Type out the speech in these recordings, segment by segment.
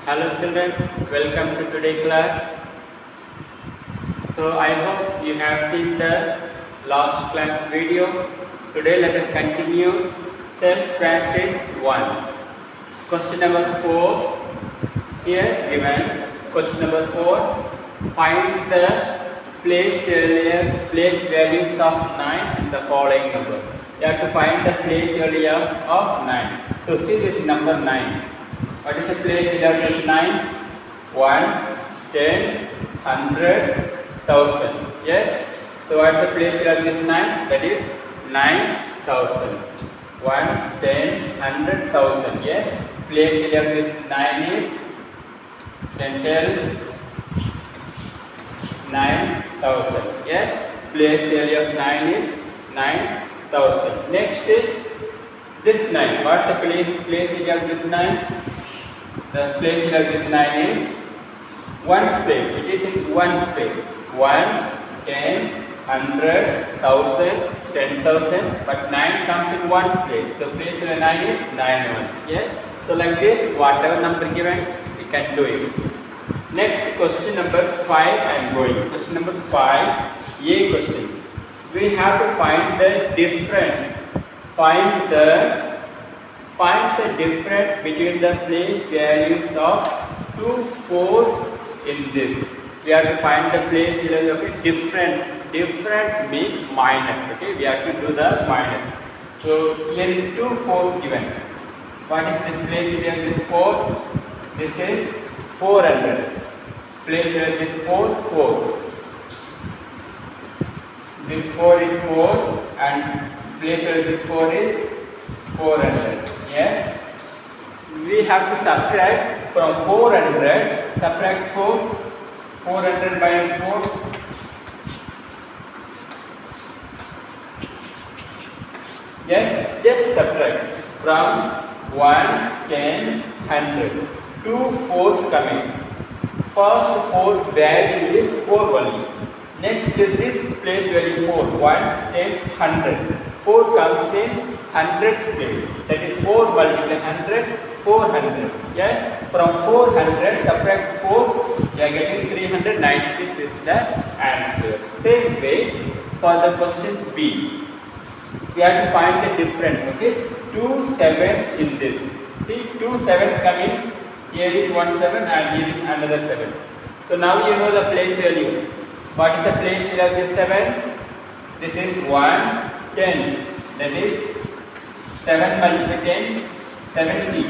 Hello children, welcome to today's class. So I hope you have seen the last class video. Today let us continue self-practice 1. Question number 4. Here given question number 4. Find the place values of 9 in the following number. You have to find the place value of 9. So see this number 9. What is the place value of 9? 1, 10, 100, 1000. Yes? So what is the place value of 9? That is 9000. 1, 10, 100, 1000. Yes? Place value of this 9 is 10, 9000. Yes? Place value of 9 is 9000. Next is this 9. What is the place value of this 9? The place of this 9 is 1 space. It is in 1 space. 1, 10, 100, 1000, 10,000. But 9 comes in 1 place. So place of 9 is 9 1. Yes. So like this, whatever number given, we can do it. Next question number 5. I am going. Question number 5. A question. We have to find the difference. Find the difference between the place values of 2 4s in this. We have to find the place value of it. Different means minus. Okay, we have to do the minus. So here is 2 4s given. What is this place value of this 4? This is 400. Place value of this 4. This 4 is 4 and place value of this 4 is 400. Yes, we have to subtract from 400. Subtract 400 by 4. Yes, just subtract from 1, 10, 100. 2 4s coming. First 4 value is 4 only. Next is this place value 4. 1, 10, 100. 4 comes in 100 place. That is 4 multiplied 100, 400. Yes? From 400 subtract 4, you are getting 396 is the answer. Same way for the question B. We have to find the difference. Okay? 2 7s in this. See, 2 7s coming. Here is 1 7 and here is another 7. So now you know the place value. What is the place value of this 7? This is 1, 10. That is 7 multiplied 10, 70.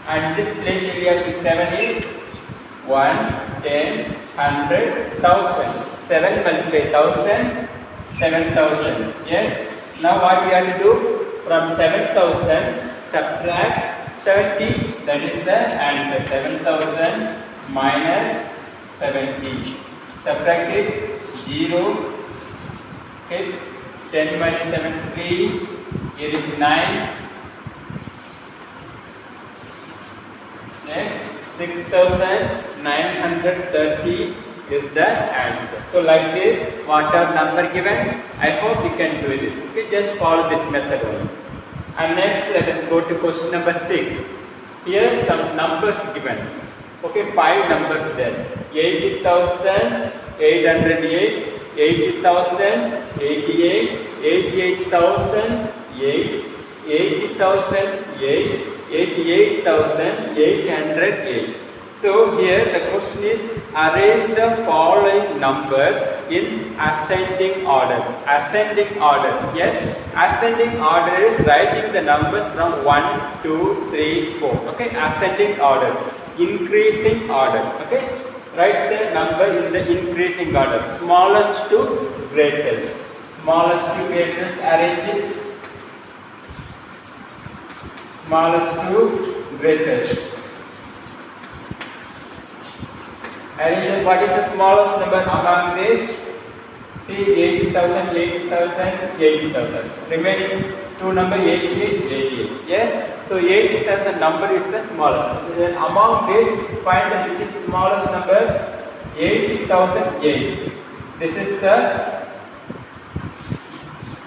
And this place area of 7 is 1, 10, 100, 1000. 7 multiplied 1000, 7000. Yes. Now what we have to do? From 7000 subtract 70. That is the answer. 7000 minus 70. Subtract it 0. Okay. 10 minus 7 3. Here is 9. Next 6930 is the answer. So like this, whatever number given, I hope you can do this. Okay, just follow this method only. And next let us go to question number 6. Here some numbers given. Okay, 5 numbers there. 80,808, 80,000, 88, 88,000, 8, 80,000, 8, 88,808. So here the question is arrange the following numbers in ascending order. Ascending order. Yes, ascending order is writing the numbers from 1, 2, 3, 4. Okay, ascending order. Increasing order. Okay. Write the number in the increasing order, smallest to greatest. Smallest to greatest, arrange it. Smallest to greatest. Arrange it. What is the smallest number among this? See 80,000, 80,000, 80,000. Remaining two number 88, 88. Yes? So 80,000 number is the smallest. Then among this, find the smallest number 80,008. This is the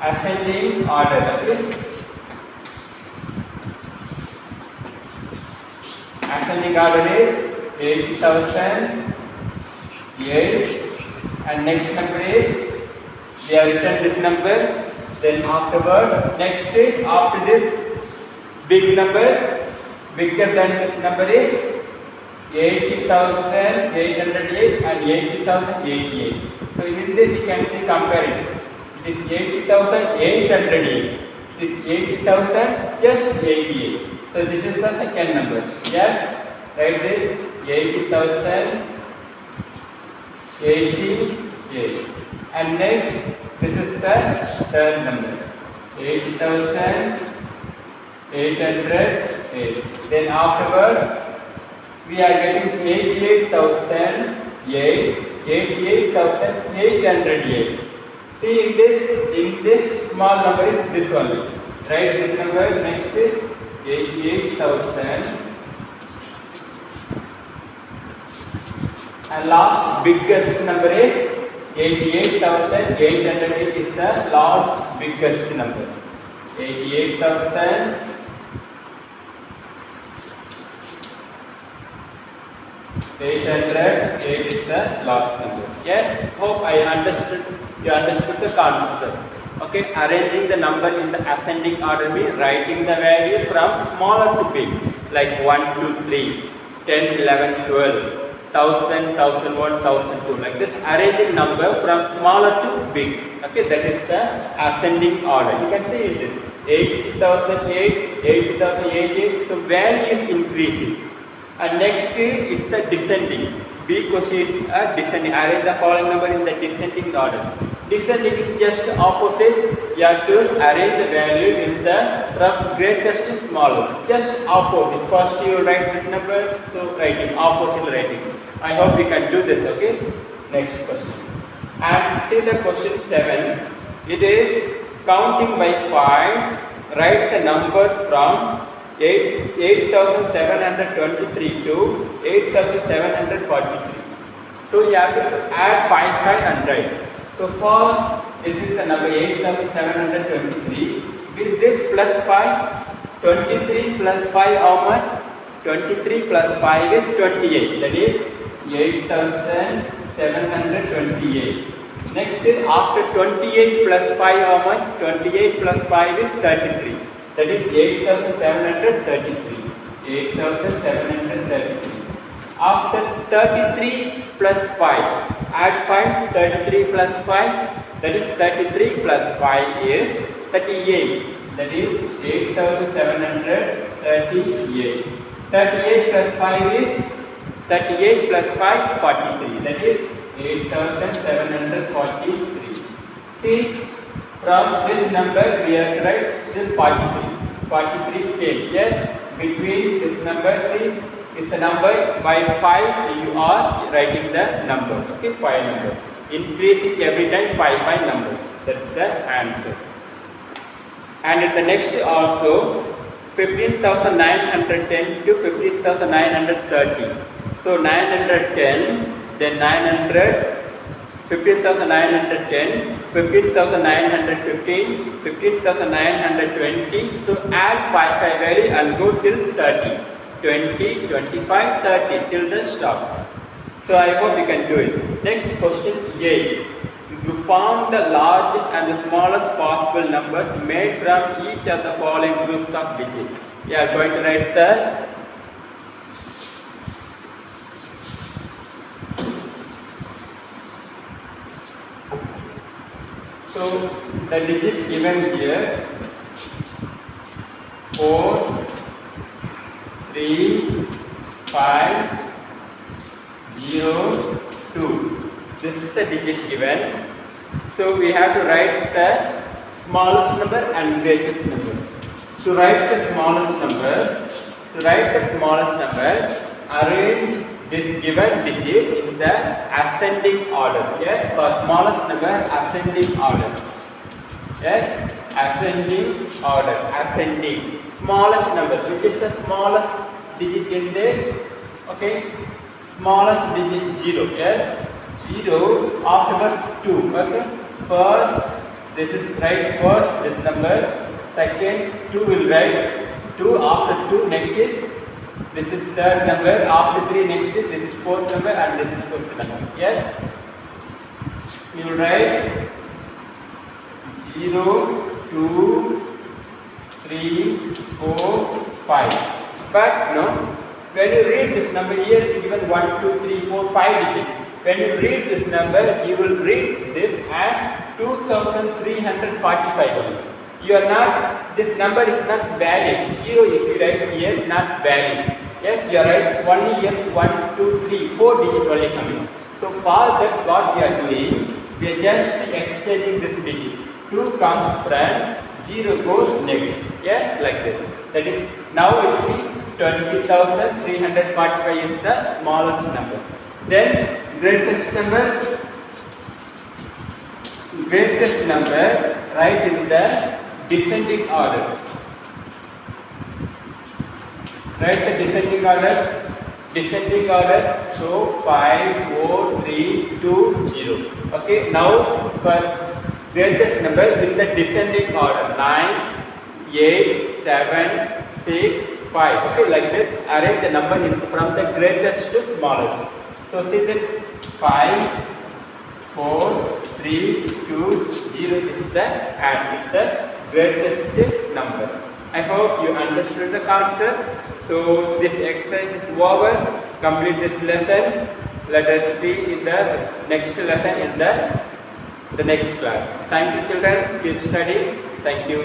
ascending order. Okay? Ascending order is 80,000, 8, and next number is, we have written this number, then afterwards, next is, after this big number, bigger than this number is 80,808 and 80,088. So in this you can see comparing. It is 80,808. This 80,000 just 88. So this is the second number. Yes, write this 80,088. And next, this is the third number. 80,808. Then afterwards, we are getting 88,808. See in this small number is this only. Write this number. Next is 88,000. And last biggest number is 88,808 is the last biggest number. 88,808 is the last number. Yes, hope you understood the concept. Okay, arranging the number in the ascending order means writing the value from smaller to big, like 1, 2, 3, 10, 11, 12, 1000, 1001, 1002, like this, arranging number from smaller to big. Okay, that is the ascending order. You can see it is 80,008, 80,088, so value is increasing. And next is the descending. B question is descending. Arrange the following number in the descending order. Descending is just opposite. You have to arrange the value in the from greatest to smallest. Just opposite. First you write this number, so writing opposite writing. I hope you can do this. Okay. Next question. And see the question 7. It is counting by 5. Write the numbers from 8,723 to 8,743. So you have to add 5 and write. So first, this is the number 8,723. With this plus 5, 23 plus 5 how much? 23 plus 5 is 28. That is 8,728. Next is after 28 plus 5 how much? 28 plus 5 is 33. That is 8,733. 8,733. After 33 plus 5, add 5, 33 plus 5, that is 33 plus 5 is 38. That is 8,738. 38 plus 5 is 38 plus 5, 43. That is 8,743. See, from this number we have to write this 43. 43 came. Yes, between this number, see, it's a number by 5 you are writing the number. Okay, 5 number. Increasing every time 5 numbers. That's the answer. And in the next also 15,910 to 15,930. So 910, then 900, 15,910, 15,915, 15,920. So add 5 value and go till 30. 20, 25, 30 till the stop. So I hope you can do it. Next question 8. You found the largest and the smallest possible number made from each of the following groups of digits. You are going to write the so the digit given here 4, 3, 5, 0, 2. This is the digit given. So we have to write the smallest number and greatest number. To write the smallest number, arrange this given digit in the ascending order. Yes, for smallest number, ascending order. Yes, ascending order, ascending. Smallest number, which is the smallest digit in this? Okay, smallest digit 0. Yes, 0 afterwards 2. Okay, first this is right first this number, second 2 will write 2 after 2, next is This is third number. After 3 next is this is fourth number and this is fifth number. Yes. You will write 0, 2, 3, 4, 5. But no, when you read this number here is given 1, 2, 3, 4, 5 digits. When you read this number, you will read this as 2345 only. You are not, this number is not valid. 0 if you write here is not valid. Yes, you are right. Only here 1, 2, 3, 4 digits only coming. So for that what we are doing, we are just exchanging this digit. 2 comes front, 0 goes next. Yes, like this. That is, now you see 20,345 is the smallest number. Then greatest number, write in the descending order. Write the descending order. So 5, 4, 3, 2, 0. Okay. Now for greatest number in the descending order 9, 8, 7, 6, 5. Okay, like this. Arrange the number from the greatest to smallest. So see this 5, 4, 3, 2, 0 is the greatest number. I hope you understood the concept. So this exercise is over. Complete this lesson. Let us see in the next lesson in the next class. Thank you children. Keep studying. Thank you.